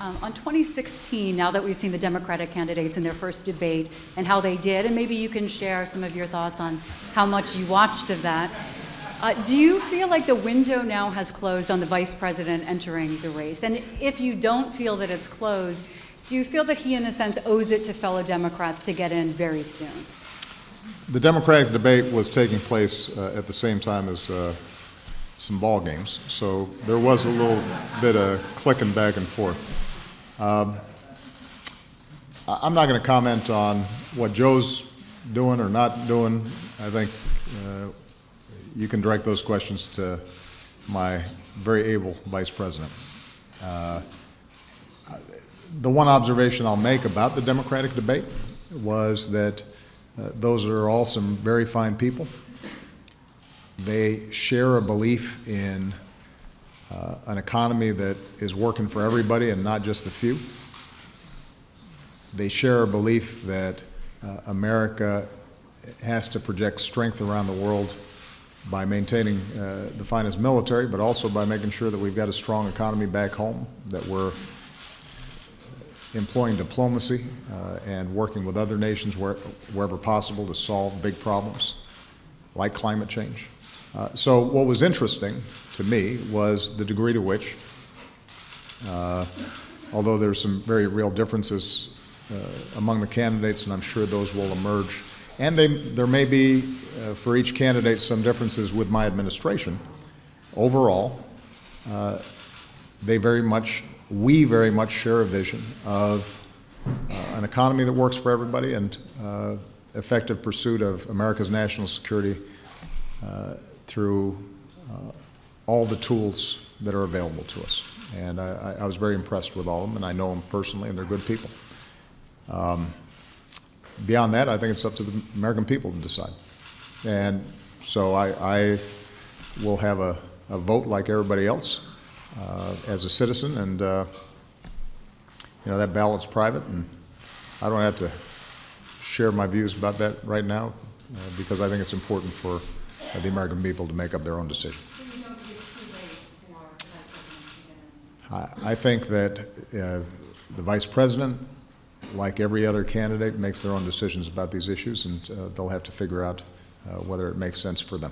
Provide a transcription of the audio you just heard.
On 2016, now that we've seen the Democratic candidates in their first debate and how they did, and maybe you can share some of your thoughts on how much you watched of that, do you feel like the window now has closed on the vice president entering the race? And if you don't feel that it's closed, do you feel that he, in a sense, owes it to fellow Democrats to get in very soon? The Democratic debate was taking place at the same time as some ball games, so there was a little bit of clicking back and forth. I'm not going to comment on what Joe's doing or not doing. I think you can direct those questions to my very able vice president. The one observation I'll make about the Democratic debate was that those are all some very fine people. They share a belief in an economy that is working for everybody and not just the few. They share a belief that America has to project strength around the world by maintaining the finest military, but also by making sure that we've got a strong economy back home, that we're employing diplomacy and working with other nations wherever possible to solve big problems like climate change. So what was interesting to me was the degree to which, although there's some very real differences among the candidates, and I'm sure those will emerge, and there may be, for each candidate, some differences with my administration, overall, we very much share a vision of an economy that works for everybody and effective pursuit of America's national security through all the tools that are available to us. And I was very impressed with all of them, and I know them personally, and they're good people. Beyond that, I think it's up to the American people to decide. And so I will have a vote like everybody else as a citizen, and that ballot's private, and I don't have to share my views about that right now because I think it's important for the American people to make up their own decision. So you don't think it's too late for the vice president to get in? I think that the vice president, like every other candidate, makes their own decisions about these issues, and they'll have to figure out whether it makes sense for them.